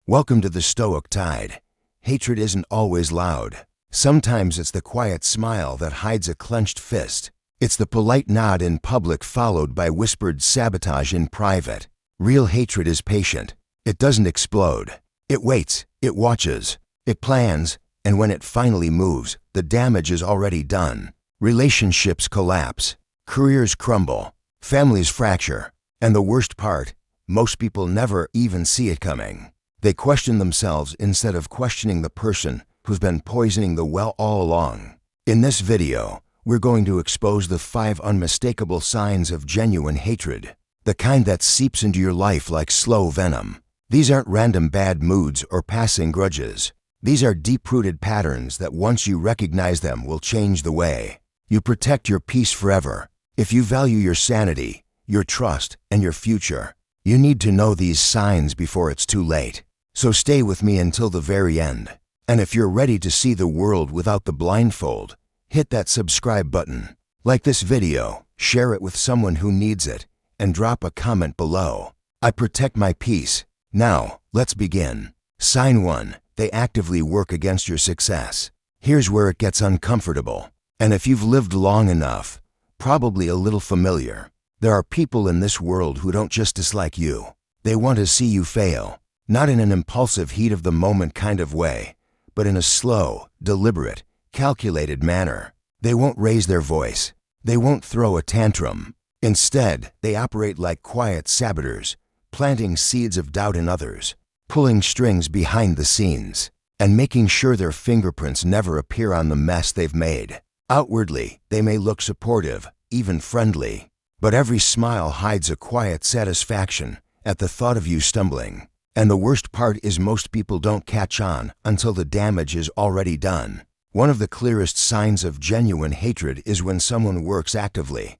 Welcome to the Stoic Tide. Hatred isn't always loud. Sometimes it's the quiet smile that hides a clenched fist. It's the polite nod in public followed by whispered sabotage in private. Real hatred is patient. It doesn't explode. It waits, it watches, it plans, and when it finally moves, the damage is already done. Relationships collapse, careers crumble, families fracture, and the worst part, most people never even see it coming. They question themselves instead of questioning the person who's been poisoning the well all along. In this video, we're going to expose the 5 unmistakable signs of genuine hatred, the kind that seeps into your life like slow venom. These aren't random bad moods or passing grudges. These are deep-rooted patterns that once you recognize them will change the way you protect your peace forever. If you value your sanity, your trust, and your future, you need to know these signs before it's too late. So stay with me until the very end. And if you're ready to see the world without the blindfold, hit that subscribe button. Like this video, share it with someone who needs it, and drop a comment below. I protect my peace. Now, let's begin. Sign 1. They actively work against your success. Here's where it gets uncomfortable. And if you've lived long enough, probably a little familiar. There are people in this world who don't just dislike you. They want to see you fail. Not in an impulsive heat-of-the-moment kind of way, but in a slow, deliberate, calculated manner. They won't raise their voice. They won't throw a tantrum. Instead, they operate like quiet saboteurs, planting seeds of doubt in others, pulling strings behind the scenes, and making sure their fingerprints never appear on the mess they've made. Outwardly, they may look supportive, even friendly, but every smile hides a quiet satisfaction at the thought of you stumbling. And the worst part is most people don't catch on until the damage is already done. One of the clearest signs of genuine hatred is when someone works actively,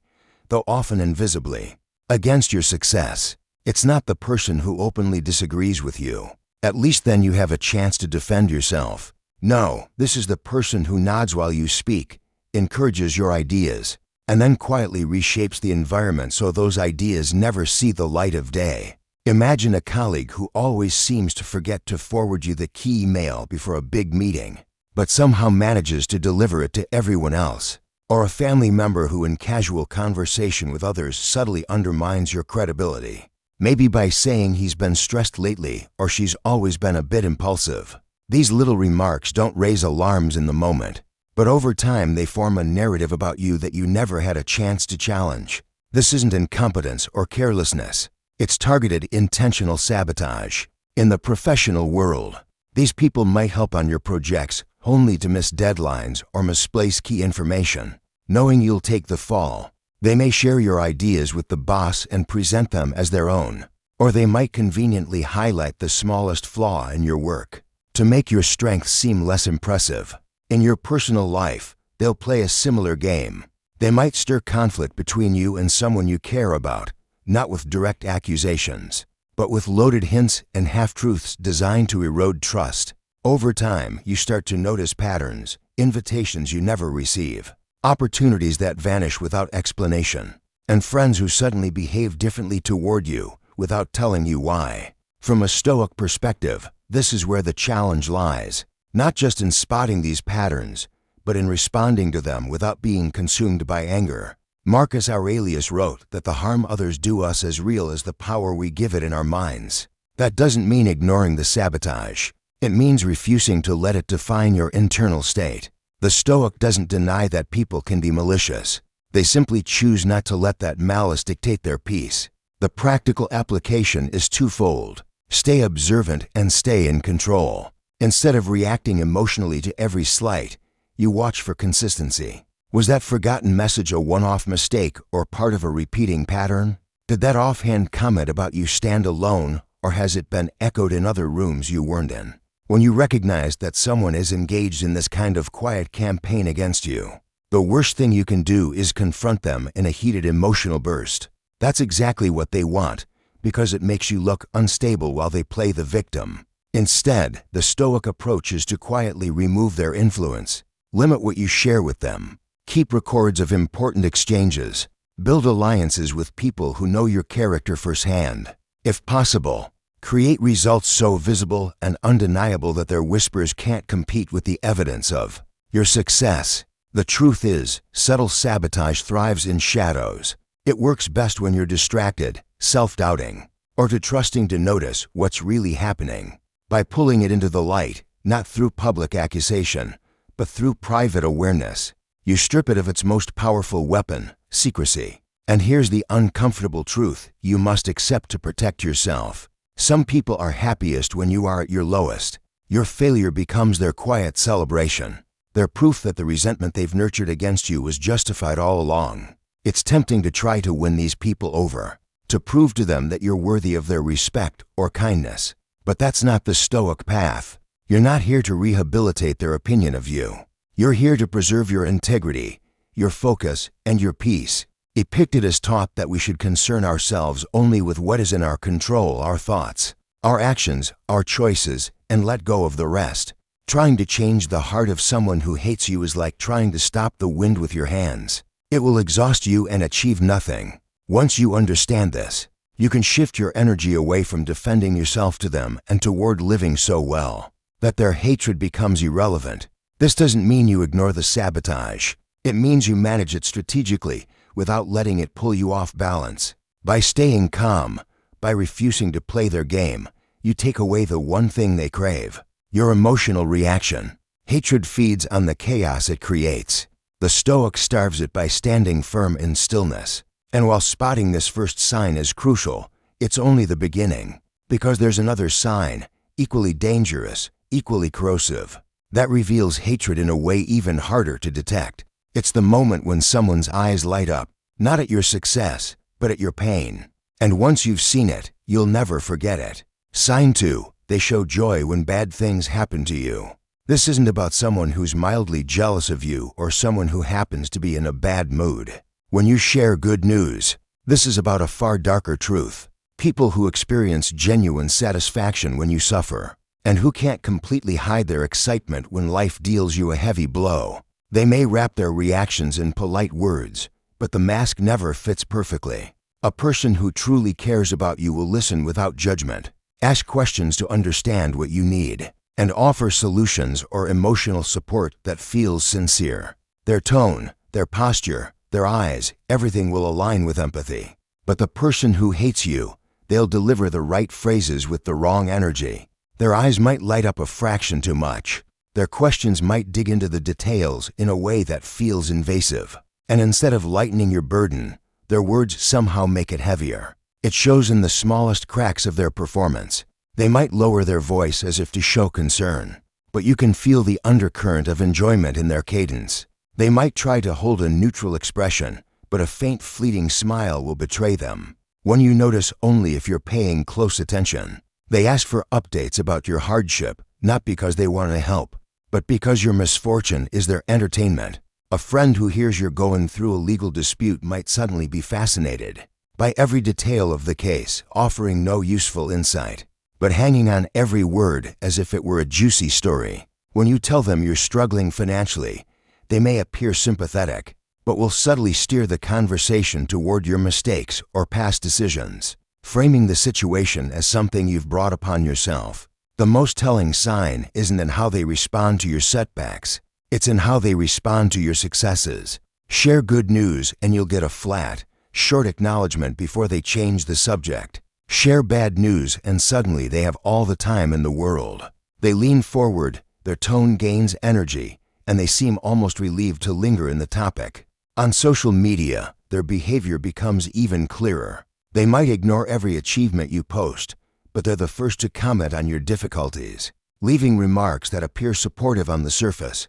though often invisibly, against your success. It's not the person who openly disagrees with you. At least then you have a chance to defend yourself. No, this is the person who nods while you speak, encourages your ideas, and then quietly reshapes the environment so those ideas never see the light of day. Imagine a colleague who always seems to forget to forward you the key email before a big meeting, but somehow manages to deliver it to everyone else. Or a family member who in casual conversation with others subtly undermines your credibility. Maybe by saying he's been stressed lately or she's always been a bit impulsive. These little remarks don't raise alarms in the moment, but over time they form a narrative about you that you never had a chance to challenge. This isn't incompetence or carelessness. It's targeted intentional sabotage. In the professional world, these people might help on your projects only to miss deadlines or misplace key information. Knowing you'll take the fall, they may share your ideas with the boss and present them as their own, or they might conveniently highlight the smallest flaw in your work to make your strength seem less impressive. In your personal life, they'll play a similar game. They might stir conflict between you and someone you care about, not with direct accusations, but with loaded hints and half-truths designed to erode trust. Over time, you start to notice patterns, invitations you never receive, opportunities that vanish without explanation, and friends who suddenly behave differently toward you without telling you why. From a Stoic perspective, this is where the challenge lies, not just in spotting these patterns, but in responding to them without being consumed by anger. Marcus Aurelius wrote that the harm others do us as real as the power we give it in our minds. That doesn't mean ignoring the sabotage. It means refusing to let it define your internal state. The Stoic doesn't deny that people can be malicious. They simply choose not to let that malice dictate their peace. The practical application is twofold. Stay observant and stay in control. Instead of reacting emotionally to every slight, you watch for consistency. Was that forgotten message a one-off mistake or part of a repeating pattern? Did that offhand comment about you stand alone, or has it been echoed in other rooms you weren't in? When you recognize that someone is engaged in this kind of quiet campaign against you, the worst thing you can do is confront them in a heated emotional burst. That's exactly what they want, because it makes you look unstable while they play the victim. Instead, the Stoic approach is to quietly remove their influence, limit what you share with them, keep records of important exchanges, build alliances with people who know your character firsthand. If possible, Create results so visible and undeniable that their whispers can't compete with the evidence of your success. The truth is, subtle sabotage thrives in shadows. It works best when you're distracted, self-doubting, or too trusting to notice what's really happening. By pulling it into the light, not through public accusation, but through private awareness, you strip it of its most powerful weapon, secrecy. And here's the uncomfortable truth you must accept to protect yourself. Some people are happiest when you are at your lowest. Your failure becomes their quiet celebration. They're proof that the resentment they've nurtured against you was justified all along. It's tempting to try to win these people over, to prove to them that you're worthy of their respect or kindness. But that's not the Stoic path. You're not here to rehabilitate their opinion of you. You're here to preserve your integrity, your focus, and your peace. Epictetus taught that we should concern ourselves only with what is in our control, our thoughts, our actions, our choices, and let go of the rest. Trying to change the heart of someone who hates you is like trying to stop the wind with your hands. It will exhaust you and achieve nothing. Once you understand this, you can shift your energy away from defending yourself to them and toward living so well that their hatred becomes irrelevant. This doesn't mean you ignore the sabotage. It means you manage it strategically without letting it pull you off balance. By staying calm, by refusing to play their game, you take away the one thing they crave, your emotional reaction. Hatred feeds on the chaos it creates. The Stoic starves it by standing firm in stillness. And while spotting this first sign is crucial, it's only the beginning, because there's another sign, equally dangerous, equally corrosive, that reveals hatred in a way even harder to detect. It's the moment when someone's eyes light up, not at your success, but at your pain. And once you've seen it, you'll never forget it. Sign 2, they show joy when bad things happen to you. This isn't about someone who's mildly jealous of you or someone who happens to be in a bad mood. When you share good news, this is about a far darker truth. People who experience genuine satisfaction when you suffer, and who can't completely hide their excitement when life deals you a heavy blow. They may wrap their reactions in polite words, but the mask never fits perfectly. A person who truly cares about you will listen without judgment, ask questions to understand what you need, and offer solutions or emotional support that feels sincere. Their tone, their posture, their eyes, everything will align with empathy. But the person who hates you, they'll deliver the right phrases with the wrong energy. Their eyes might light up a fraction too much. Their questions might dig into the details in a way that feels invasive. And instead of lightening your burden, their words somehow make it heavier. It shows in the smallest cracks of their performance. They might lower their voice as if to show concern, but you can feel the undercurrent of enjoyment in their cadence. They might try to hold a neutral expression, but a faint fleeting smile will betray them, one you notice only if you're paying close attention. They ask for updates about your hardship, not because they want to help, but because your misfortune is their entertainment. A friend who hears you're going through a legal dispute might suddenly be fascinated by every detail of the case, offering no useful insight, but hanging on every word as if it were a juicy story. When you tell them you're struggling financially, they may appear sympathetic, but will subtly steer the conversation toward your mistakes or past decisions, framing the situation as something you've brought upon yourself. The most telling sign isn't in how they respond to your setbacks, it's in how they respond to your successes. Share good news and you'll get a flat, short acknowledgement before they change the subject. Share bad news and suddenly they have all the time in the world. They lean forward, their tone gains energy, and they seem almost relieved to linger in the topic. On social media, their behavior becomes even clearer. They might ignore every achievement you post, but they're the first to comment on your difficulties, leaving remarks that appear supportive on the surface,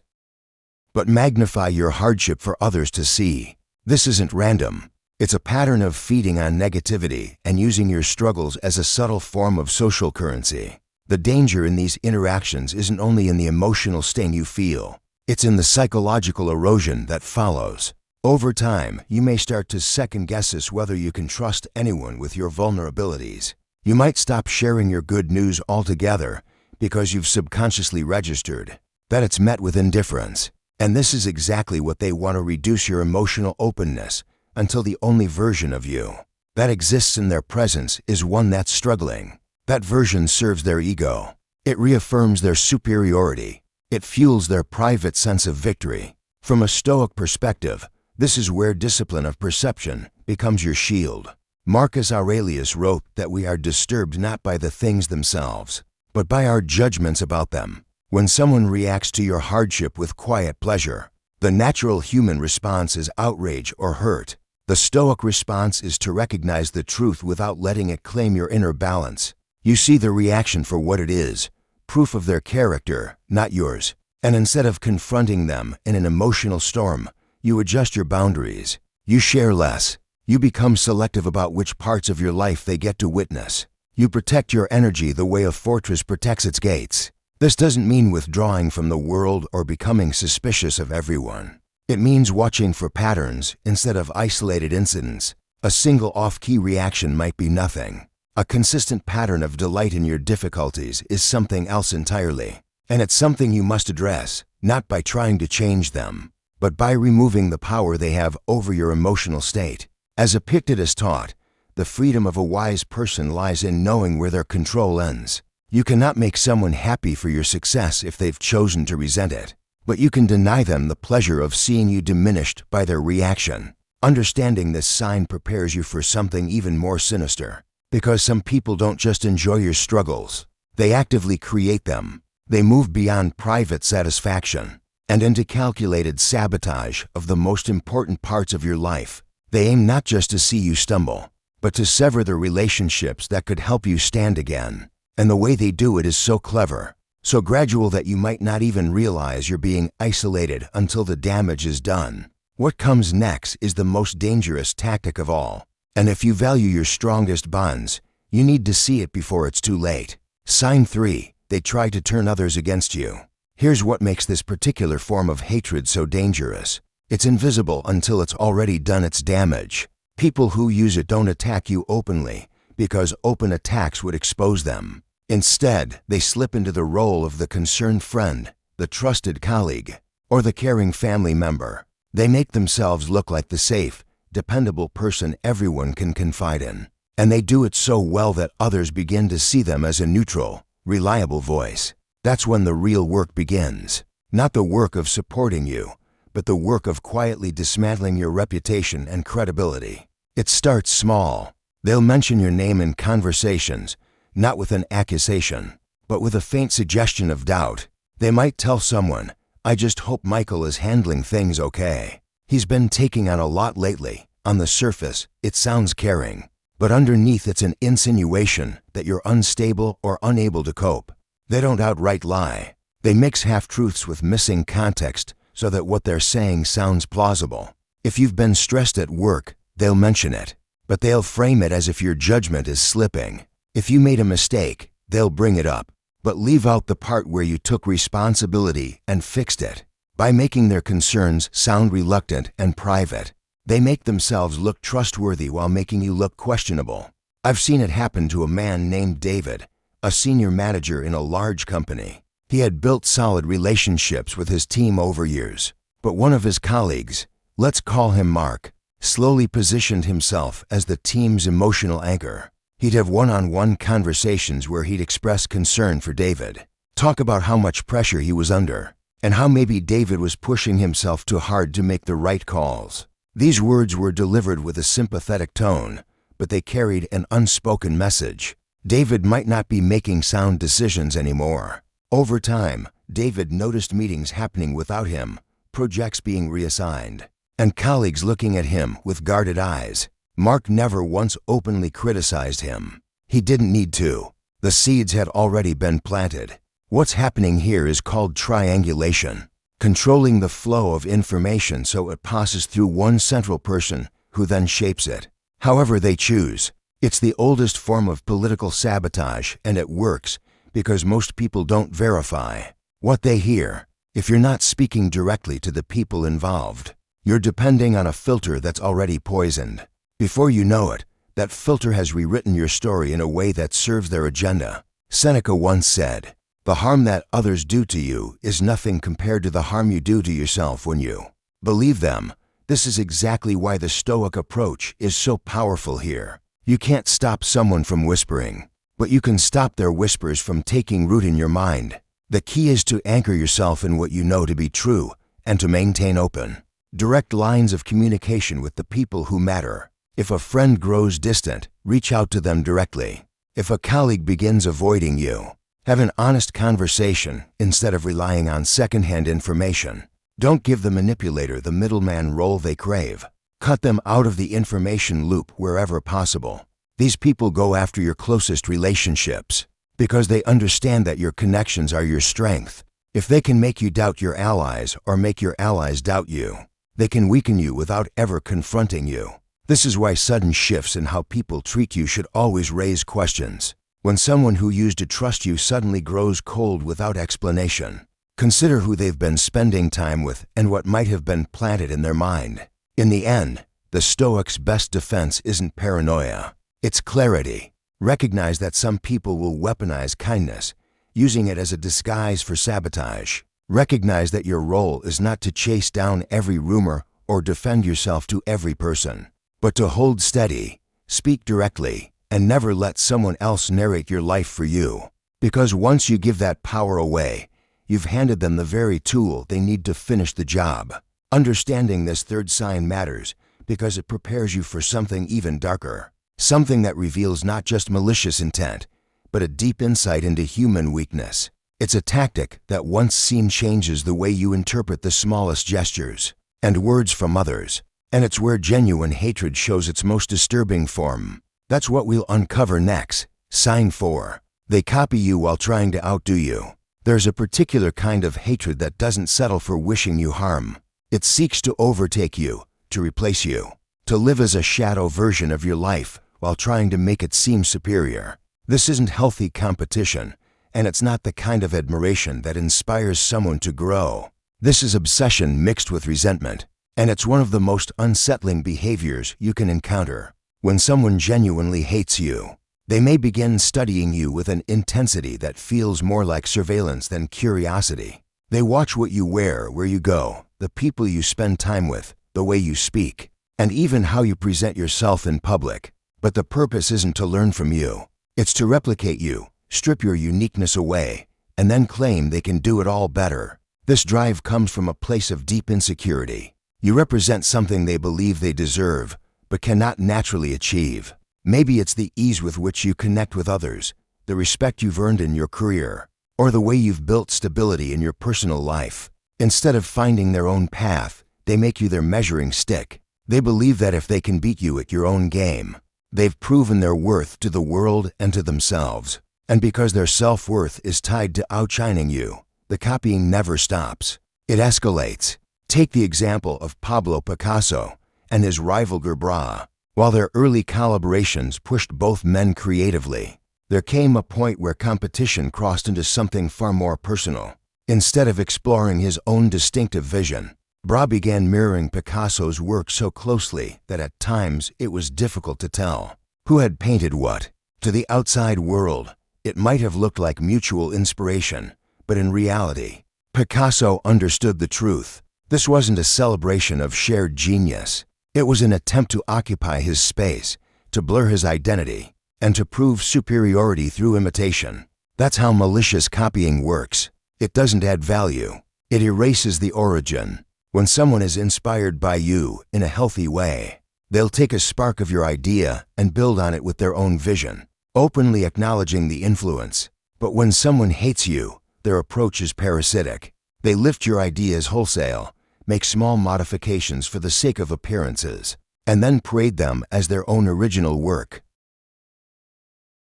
but magnify your hardship for others to see. This isn't random. It's a pattern of feeding on negativity and using your struggles as a subtle form of social currency. The danger in these interactions isn't only in the emotional sting you feel, it's in the psychological erosion that follows. Over time, you may start to second-guess whether you can trust anyone with your vulnerabilities. You might stop sharing your good news altogether because you've subconsciously registered that it's met with indifference. And this is exactly what they want to reduce your emotional openness until the only version of you that exists in their presence is one that's struggling, That version serves their ego. It reaffirms their superiority. It fuels their private sense of victory. From a Stoic perspective, this is where discipline of perception becomes your shield. Marcus Aurelius wrote that we are disturbed not by the things themselves, but by our judgments about them. When someone reacts to your hardship with quiet pleasure, the natural human response is outrage or hurt. The Stoic response is to recognize the truth without letting it claim your inner balance. You see the reaction for what it is, proof of their character, not yours. And instead of confronting them in an emotional storm, you adjust your boundaries. You share less. You become selective about which parts of your life they get to witness. You protect your energy the way a fortress protects its gates. This doesn't mean withdrawing from the world or becoming suspicious of everyone. It means watching for patterns instead of isolated incidents. A single off-key reaction might be nothing. A consistent pattern of delight in your difficulties is something else entirely. And it's something you must address, not by trying to change them, but by removing the power they have over your emotional state. As Epictetus taught, the freedom of a wise person lies in knowing where their control ends. You cannot make someone happy for your success if they've chosen to resent it, but you can deny them the pleasure of seeing you diminished by their reaction. Understanding this sign prepares you for something even more sinister, because some people don't just enjoy your struggles, they actively create them. They move beyond private satisfaction and into calculated sabotage of the most important parts of your life. They aim not just to see you stumble, but to sever the relationships that could help you stand again. And the way they do it is so clever, so gradual that you might not even realize you're being isolated until the damage is done. What comes next is the most dangerous tactic of all. And if you value your strongest bonds, you need to see it before it's too late. Sign 3. They try to turn others against you. Here's what makes this particular form of hatred so dangerous. It's invisible until it's already done its damage. People who use it don't attack you openly, because open attacks would expose them. Instead, they slip into the role of the concerned friend, the trusted colleague, or the caring family member. They make themselves look like the safe, dependable person everyone can confide in. And they do it so well that others begin to see them as a neutral, reliable voice. That's when the real work begins. Not the work of supporting you, but the work of quietly dismantling your reputation and credibility. It starts small. They'll mention your name in conversations, not with an accusation, but with a faint suggestion of doubt. They might tell someone, "I just hope Michael is handling things okay. He's been taking on a lot lately." On the surface, it sounds caring, but underneath it's an insinuation that you're unstable or unable to cope. They don't outright lie. They mix half-truths with missing context so that what they're saying sounds plausible. If you've been stressed at work, they'll mention it, but they'll frame it as if your judgment is slipping. If you made a mistake, they'll bring it up, but leave out the part where you took responsibility and fixed it. By making their concerns sound reluctant and private, they make themselves look trustworthy while making you look questionable. I've seen it happen to a man named David, a senior manager in a large company. He had built solid relationships with his team over years, but one of his colleagues, let's call him Mark, slowly positioned himself as the team's emotional anchor. He'd have one-on-one conversations where he'd express concern for David, talk about how much pressure he was under, and how maybe David was pushing himself too hard to make the right calls. These words were delivered with a sympathetic tone, but they carried an unspoken message. David might not be making sound decisions anymore. Over time, David noticed meetings happening without him, projects being reassigned, and colleagues looking at him with guarded eyes. Mark never once openly criticized him. He didn't need to. The seeds had already been planted. What's happening here is called triangulation, controlling the flow of information so it passes through one central person who then shapes it, however they choose. It's the oldest form of political sabotage, and it works because most people don't verify what they hear. If you're not speaking directly to the people involved, you're depending on a filter that's already poisoned. Before you know it, that filter has rewritten your story in a way that serves their agenda. Seneca once said, "The harm that others do to you is nothing compared to the harm you do to yourself when you believe them." This is exactly why the Stoic approach is so powerful here. You can't stop someone from whispering, but you can stop their whispers from taking root in your mind. The key is to anchor yourself in what you know to be true and to maintain open, direct lines of communication with the people who matter. If a friend grows distant, reach out to them directly. If a colleague begins avoiding you, have an honest conversation instead of relying on secondhand information. Don't give the manipulator the middleman role they crave. Cut them out of the information loop wherever possible. These people go after your closest relationships because they understand that your connections are your strength. If they can make you doubt your allies or make your allies doubt you, they can weaken you without ever confronting you. This is why sudden shifts in how people treat you should always raise questions. When someone who used to trust you suddenly grows cold without explanation, consider who they've been spending time with and what might have been planted in their mind. In the end, the Stoics' best defense isn't paranoia, it's clarity. Recognize that some people will weaponize kindness, using it as a disguise for sabotage. Recognize that your role is not to chase down every rumor or defend yourself to every person, but to hold steady, speak directly, and never let someone else narrate your life for you. Because once you give that power away, you've handed them the very tool they need to finish the job. Understanding this third sign matters because it prepares you for something even darker, something that reveals not just malicious intent, but a deep insight into human weakness. It's a tactic that once seen changes the way you interpret the smallest gestures and words from others, and it's where genuine hatred shows its most disturbing form. That's what we'll uncover next. Sign 4. They copy you while trying to outdo you. There's a particular kind of hatred that doesn't settle for wishing you harm. It seeks to overtake you, to replace you, to live as a shadow version of your life while trying to make it seem superior. This isn't healthy competition, and it's not the kind of admiration that inspires someone to grow. This is obsession mixed with resentment, and it's one of the most unsettling behaviors you can encounter. When someone genuinely hates you, they may begin studying you with an intensity that feels more like surveillance than curiosity. They watch what you wear, where you go, the people you spend time with, the way you speak, and even how you present yourself in public. But the purpose isn't to learn from you. It's to replicate you, strip your uniqueness away, and then claim they can do it all better. This drive comes from a place of deep insecurity. You represent something they believe they deserve, but cannot naturally achieve. Maybe it's the ease with which you connect with others, the respect you've earned in your career, or the way you've built stability in your personal life. Instead of finding their own path, they make you their measuring stick. They believe that if they can beat you at your own game, they've proven their worth to the world and to themselves. And because their self-worth is tied to outshining you, the copying never stops. It escalates. Take the example of Pablo Picasso and his rival Gerbraw. While their early collaborations pushed both men creatively, there came a point where competition crossed into something far more personal. Instead of exploring his own distinctive vision, Braw began mirroring Picasso's work so closely that at times it was difficult to tell who had painted what. To the outside world, it might have looked like mutual inspiration, but in reality, Picasso understood the truth. This wasn't a celebration of shared genius. It was an attempt to occupy his space, to blur his identity, and to prove superiority through imitation. That's how malicious copying works. It doesn't add value. It erases the origin. When someone is inspired by you in a healthy way, they'll take a spark of your idea and build on it with their own vision, openly acknowledging the influence. But when someone hates you, their approach is parasitic. They lift your ideas wholesale, make small modifications for the sake of appearances, and then parade them as their own original work.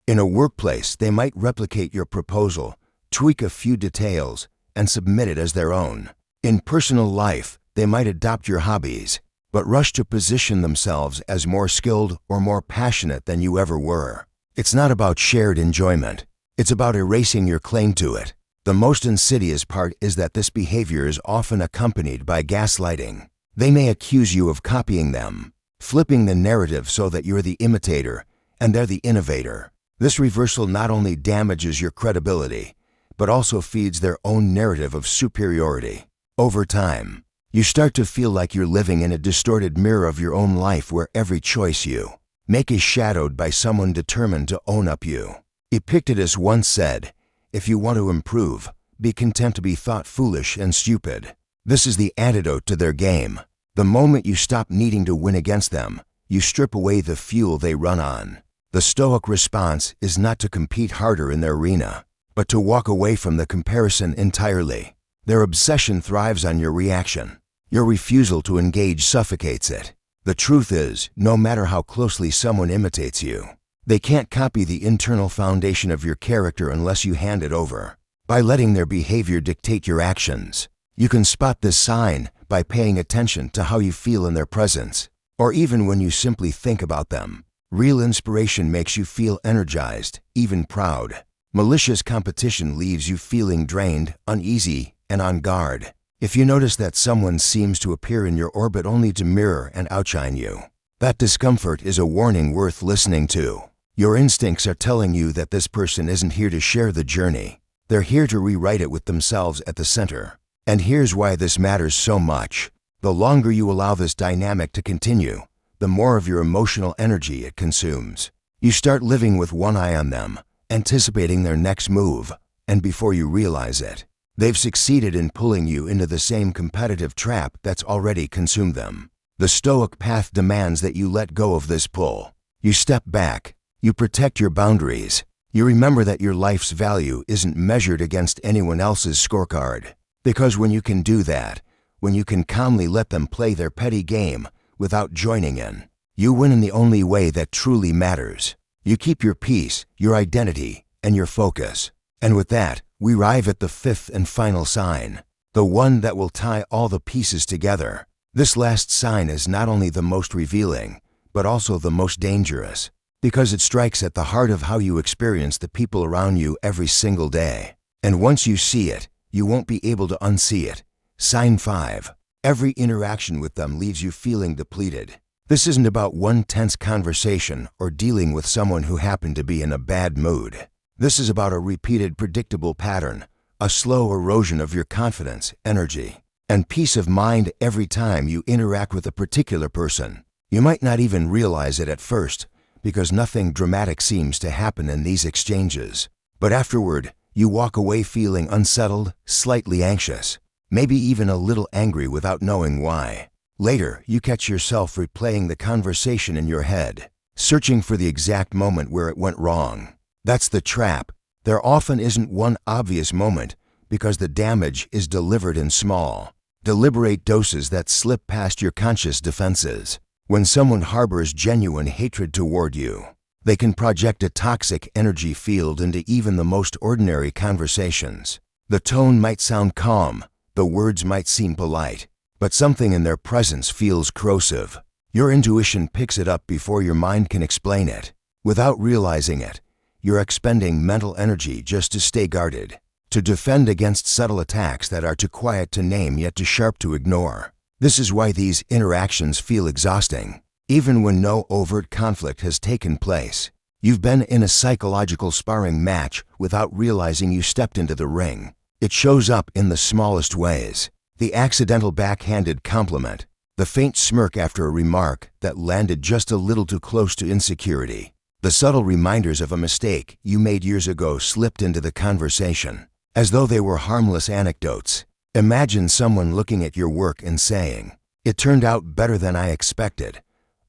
In a workplace, they might replicate your proposal, tweak a few details, and submit it as their own. In personal life, they might adopt your hobbies, but rush to position themselves as more skilled or more passionate than you ever were. It's not about shared enjoyment. It's about erasing your claim to it. The most insidious part is that this behavior is often accompanied by gaslighting. They may accuse you of copying them, flipping the narrative so that you're the imitator and they're the innovator. This reversal not only damages your credibility, but also feeds their own narrative of superiority. Over time, you start to feel like you're living in a distorted mirror of your own life where every choice you make is shadowed by someone determined to own up you. Epictetus once said, "If you want to improve, be content to be thought foolish and stupid." This is the antidote to their game. The moment you stop needing to win against them, you strip away the fuel they run on. The Stoic response is not to compete harder in their arena, but to walk away from the comparison entirely. Their obsession thrives on your reaction. Your refusal to engage suffocates it. The truth is, no matter how closely someone imitates you, they can't copy the internal foundation of your character unless you hand it over. By letting their behavior dictate your actions, you can spot this sign by paying attention to how you feel in their presence, or even when you simply think about them. Real inspiration makes you feel energized, even proud. Malicious competition leaves you feeling drained, uneasy, and on guard. If you notice that someone seems to appear in your orbit only to mirror and outshine you, that discomfort is a warning worth listening to. Your instincts are telling you that this person isn't here to share the journey. They're here to rewrite it with themselves at the center. And here's why this matters so much. The longer you allow this dynamic to continue, the more of your emotional energy it consumes. You start living with one eye on them, anticipating their next move, and before you realize it, they've succeeded in pulling you into the same competitive trap that's already consumed them. The Stoic path demands that you let go of this pull. You step back. You protect your boundaries. You remember that your life's value isn't measured against anyone else's scorecard. Because when you can do that, when you can calmly let them play their petty game without joining in, you win in the only way that truly matters. You keep your peace, your identity, and your focus. And with that, we arrive at the fifth and final sign, the one that will tie all the pieces together. This last sign is not only the most revealing, but also the most dangerous, because it strikes at the heart of how you experience the people around you every single day. And once you see it, you won't be able to unsee it. Sign 5. Every interaction with them leaves you feeling depleted. This isn't about one tense conversation or dealing with someone who happened to be in a bad mood. This is about a repeated predictable pattern, a slow erosion of your confidence, energy, and peace of mind every time you interact with a particular person. You might not even realize it at first, because nothing dramatic seems to happen in these exchanges. But afterward, you walk away feeling unsettled, slightly anxious, maybe even a little angry without knowing why. Later, you catch yourself replaying the conversation in your head, searching for the exact moment where it went wrong. That's the trap. There often isn't one obvious moment because the damage is delivered in small, deliberate doses that slip past your conscious defenses. When someone harbors genuine hatred toward you, they can project a toxic energy field into even the most ordinary conversations. The tone might sound calm, the words might seem polite, but something in their presence feels corrosive. Your intuition picks it up before your mind can explain it. Without realizing it, you're expending mental energy just to stay guarded, to defend against subtle attacks that are too quiet to name yet too sharp to ignore. This is why these interactions feel exhausting. Even when no overt conflict has taken place, you've been in a psychological sparring match without realizing you stepped into the ring. It shows up in the smallest ways. The accidental backhanded compliment, the faint smirk after a remark that landed just a little too close to insecurity, the subtle reminders of a mistake you made years ago slipped into the conversation, as though they were harmless anecdotes. Imagine someone looking at your work and saying, "It turned out better than I expected,"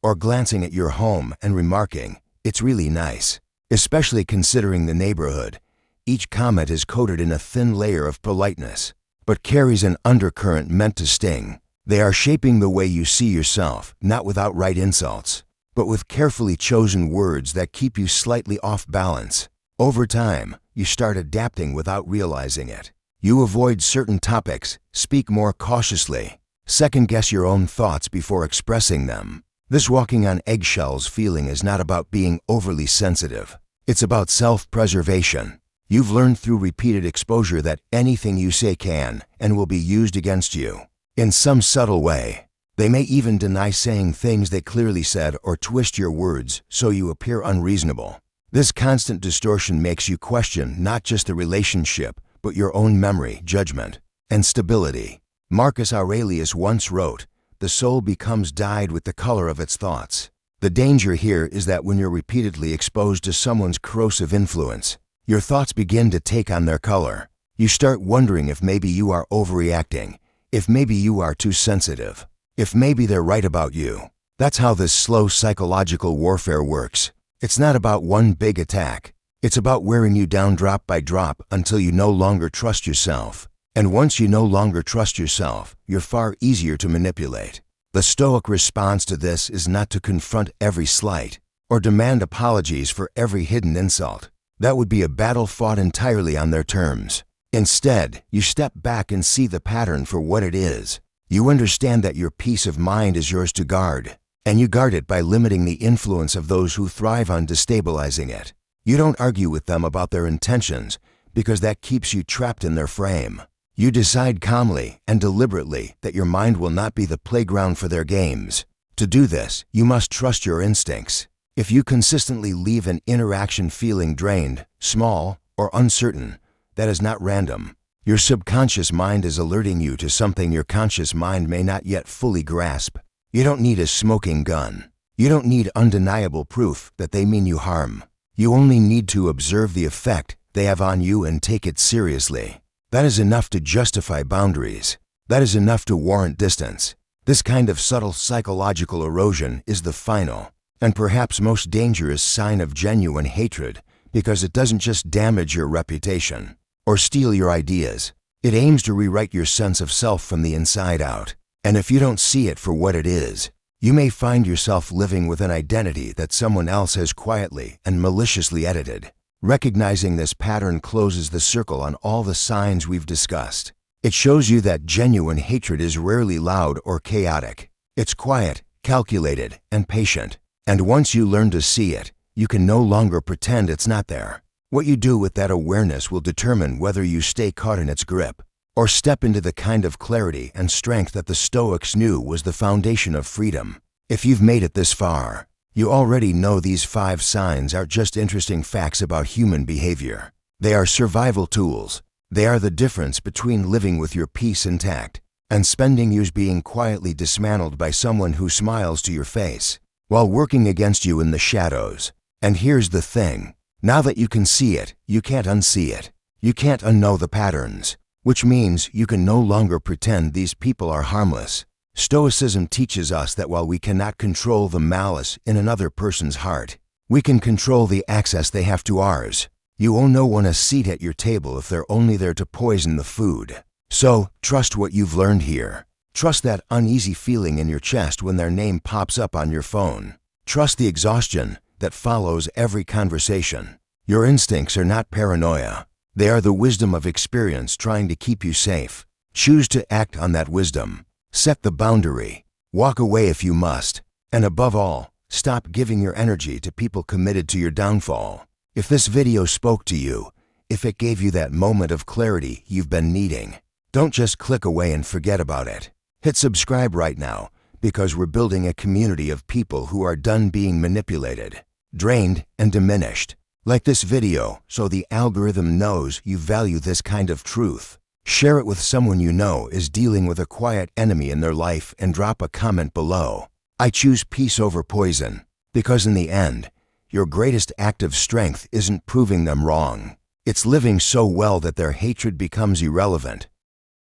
or glancing at your home and remarking, "It's really nice." Especially considering the neighborhood, each comment is coated in a thin layer of politeness, but carries an undercurrent meant to sting. They are shaping the way you see yourself, not with outright insults, but with carefully chosen words that keep you slightly off balance. Over time, you start adapting without realizing it. You avoid certain topics, speak more cautiously, second-guess your own thoughts before expressing them. This walking on eggshells feeling is not about being overly sensitive. It's about self-preservation. You've learned through repeated exposure that anything you say can and will be used against you. In some subtle way, they may even deny saying things they clearly said or twist your words so you appear unreasonable. This constant distortion makes you question not just the relationship, but your own memory, judgment, and stability. Marcus Aurelius once wrote, "The soul becomes dyed with the color of its thoughts." The danger here is that when you're repeatedly exposed to someone's corrosive influence, your thoughts begin to take on their color. You start wondering if maybe you are overreacting, if maybe you are too sensitive, if maybe they're right about you. That's how this slow psychological warfare works. It's not about one big attack. It's about wearing you down drop by drop until you no longer trust yourself. And once you no longer trust yourself, you're far easier to manipulate. The Stoic response to this is not to confront every slight or demand apologies for every hidden insult. That would be a battle fought entirely on their terms. Instead, you step back and see the pattern for what it is. You understand that your peace of mind is yours to guard, and you guard it by limiting the influence of those who thrive on destabilizing it. You don't argue with them about their intentions because that keeps you trapped in their frame. You decide calmly and deliberately that your mind will not be the playground for their games. To do this, you must trust your instincts. If you consistently leave an interaction feeling drained, small, or uncertain, that is not random. Your subconscious mind is alerting you to something your conscious mind may not yet fully grasp. You don't need a smoking gun. You don't need undeniable proof that they mean you harm. You only need to observe the effect they have on you and take it seriously. That is enough to justify boundaries. That is enough to warrant distance. This kind of subtle psychological erosion is the final and perhaps most dangerous sign of genuine hatred, because it doesn't just damage your reputation or steal your ideas. It aims to rewrite your sense of self from the inside out. And if you don't see it for what it is, you may find yourself living with an identity that someone else has quietly and maliciously edited. Recognizing this pattern closes the circle on all the signs we've discussed. It shows you that genuine hatred is rarely loud or chaotic. It's quiet, calculated, and patient. And once you learn to see it, you can no longer pretend it's not there. What you do with that awareness will determine whether you stay caught in its grip or step into the kind of clarity and strength that the Stoics knew was the foundation of freedom. If you've made it this far, you already know these 5 signs aren't just interesting facts about human behavior. They are survival tools. They are the difference between living with your peace intact and spending years being quietly dismantled by someone who smiles to your face while working against you in the shadows. And here's the thing. Now that you can see it, you can't unsee it. You can't unknow the patterns, which means you can no longer pretend these people are harmless. Stoicism teaches us that while we cannot control the malice in another person's heart, we can control the access they have to ours. You owe no one a seat at your table if they're only there to poison the food. So, trust what you've learned here. Trust that uneasy feeling in your chest when their name pops up on your phone. Trust the exhaustion that follows every conversation. Your instincts are not paranoia. They are the wisdom of experience trying to keep you safe. Choose to act on that wisdom. Set the boundary. Walk away if you must. And above all, stop giving your energy to people committed to your downfall. If this video spoke to you, if it gave you that moment of clarity you've been needing, don't just click away and forget about it. Hit subscribe right now, because we're building a community of people who are done being manipulated, drained, and diminished. Like this video so the algorithm knows you value this kind of truth. Share it with someone you know is dealing with a quiet enemy in their life and drop a comment below. I choose peace over poison, because in the end, your greatest act of strength isn't proving them wrong. It's living so well that their hatred becomes irrelevant.